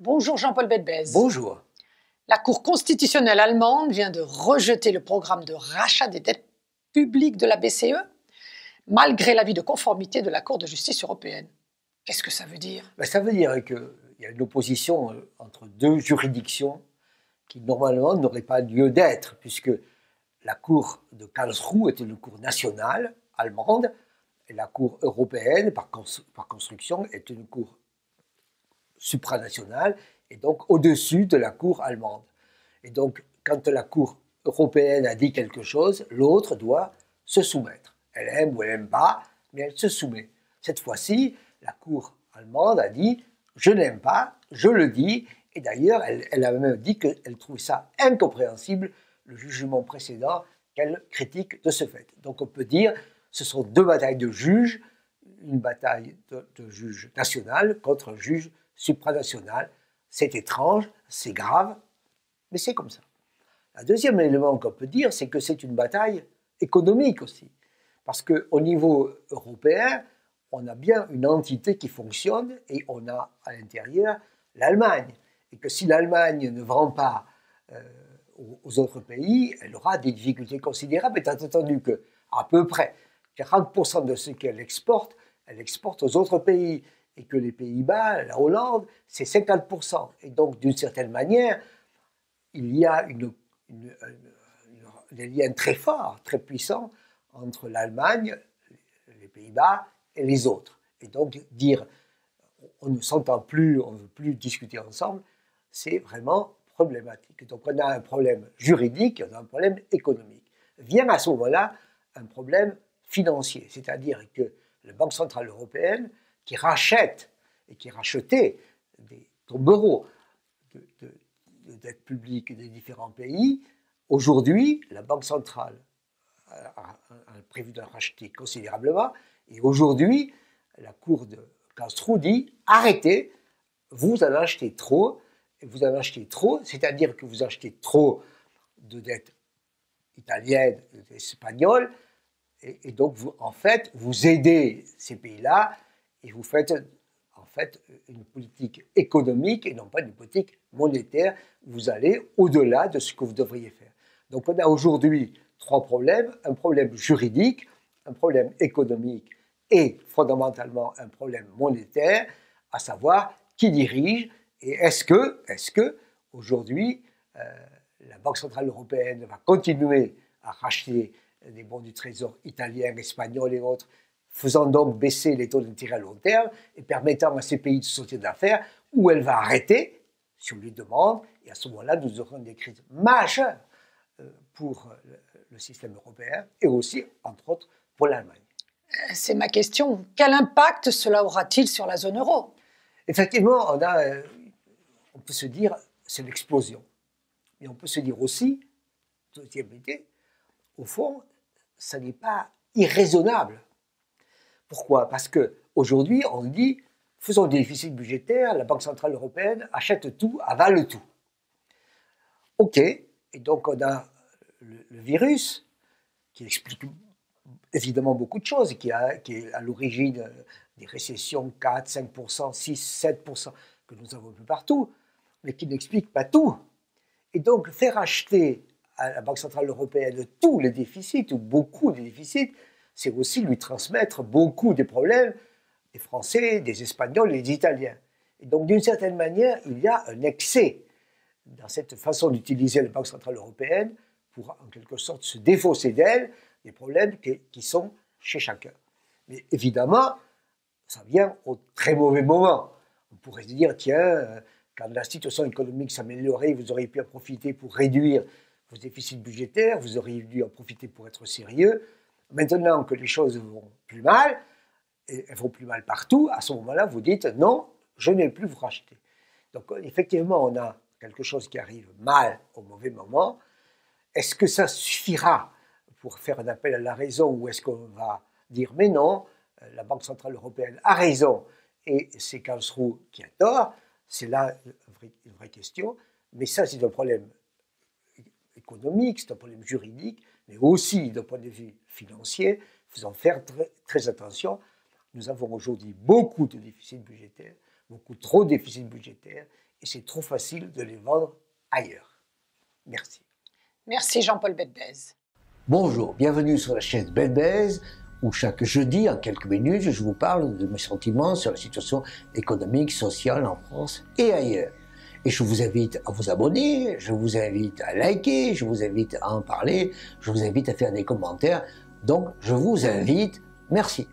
Bonjour Jean-Paul Bedbez. Bonjour. La Cour constitutionnelle allemande vient de rejeter le programme de rachat des dettes publiques de la BCE, malgré l'avis de conformité de la Cour de justice européenne. Qu'est-ce que ça veut dire? Ça veut dire qu'il y a une opposition entre deux juridictions qui normalement n'auraient pas lieu d'être, puisque la Cour de Karlsruhe est une cour nationale allemande, et la Cour européenne, par construction, est une cour supranationale, et donc au-dessus de la Cour allemande. Et donc, quand la Cour européenne a dit quelque chose, l'autre doit se soumettre. Elle aime ou elle n'aime pas, mais elle se soumet. Cette fois-ci, la Cour allemande a dit « je n'aime pas, je le dis », et d'ailleurs, elle a même dit qu'elle trouvait ça incompréhensible, le jugement précédent, qu'elle critique de ce fait. Donc on peut dire ce sont deux batailles de juges, une bataille de juge national contre un juge supranational. C'est étrange, c'est grave, mais c'est comme ça. Le deuxième élément qu'on peut dire, c'est que c'est une bataille économique aussi. Parce qu'au niveau européen, on a bien une entité qui fonctionne et on a à l'intérieur l'Allemagne. Et que si l'Allemagne ne vend pas aux autres pays, elle aura des difficultés considérables, étant entendu qu'à peu près 40% de ce qu'elle exporte aux autres pays. Et que les Pays-Bas, la Hollande, c'est 50%. Et donc, d'une certaine manière, il y a des liens très forts, très puissants entre l'Allemagne, les Pays-Bas et les autres. Et donc, dire on ne s'entend plus, on ne veut plus discuter ensemble, c'est vraiment problématique. Donc, on a un problème juridique, on a un problème économique. Vient à ce moment-là un problème financier, c'est-à-dire que la Banque centrale européenne, qui rachète et qui rachetait des tombereaux de dettes publiques des différents pays, aujourd'hui, la Banque centrale a prévu de racheter considérablement, et aujourd'hui, la Cour de Karlsruhe dit « arrêtez, vous en achetez trop », et vous en achetez trop, c'est-à-dire que vous achetez trop de dettes italiennes, espagnoles, et donc, en fait, vous aidez ces pays-là et vous faites en fait une politique économique et non pas une politique monétaire. Vous allez au-delà de ce que vous devriez faire. Donc, on a aujourd'hui trois problèmes. Un problème juridique, un problème économique et fondamentalement un problème monétaire, à savoir qui dirige et est-ce que aujourd'hui, la Banque centrale européenne va continuer à racheter des bons du trésor italiens, espagnols et autres, faisant donc baisser les taux d'intérêt à long terme et permettant à ces pays de sortir d'affaires, où elle va arrêter, si on lui demande, et à ce moment-là, nous aurons des crises majeures pour le système européen et aussi, entre autres, pour l'Allemagne. C'est ma question. Quel impact cela aura-t-il sur la zone euro? Effectivement, on peut se dire c'est l'explosion. Mais on peut se dire aussi, deuxième idée, au fond, ça n'est pas irraisonnable. Pourquoi? Parce qu'aujourd'hui, on dit, faisons des déficits budgétaires, la Banque centrale européenne achète tout, avale tout. OK, et donc on a le virus qui explique évidemment beaucoup de choses, qui est à l'origine des récessions 4, 5%, 6, 7% que nous avons vu partout, mais qui n'explique pas tout. Et donc faire acheter à la Banque centrale européenne tous les déficits, ou beaucoup de déficits, c'est aussi lui transmettre beaucoup des problèmes des Français, des Espagnols et des Italiens. Et donc, d'une certaine manière, il y a un excès dans cette façon d'utiliser la Banque centrale européenne pour, en quelque sorte, se défausser d'elle des problèmes qui sont chez chacun. Mais évidemment, ça vient au très mauvais moment. On pourrait se dire, tiens, quand la situation économique s'améliorait, vous auriez pu en profiter pour réduire vos déficits budgétaires, vous auriez dû en profiter pour être sérieux. Maintenant que les choses vont plus mal, et elles vont plus mal partout, à ce moment-là, vous dites non, je n'ai plus vous racheter. Donc effectivement, on a quelque chose qui arrive mal au mauvais moment. Est-ce que ça suffira pour faire un appel à la raison ou est-ce qu'on va dire mais non, la Banque centrale européenne a raison et c'est Karlsruhe qui a tort? C'est là une vraie question. Mais ça, c'est un problème économique, c'est un problème juridique, mais aussi d'un point de vue financier. Faisons faire très attention. Nous avons aujourd'hui beaucoup de déficits budgétaires, beaucoup trop de déficits budgétaires, et c'est trop facile de les vendre ailleurs. Merci. Merci Jean-Paul Bedbez. Bonjour, bienvenue sur la chaîne Bedbez, où chaque jeudi, en quelques minutes, je vous parle de mes sentiments sur la situation économique, sociale en France et ailleurs. Et je vous invite à vous abonner, je vous invite à liker, je vous invite à en parler, je vous invite à faire des commentaires. Donc, je vous invite. Merci.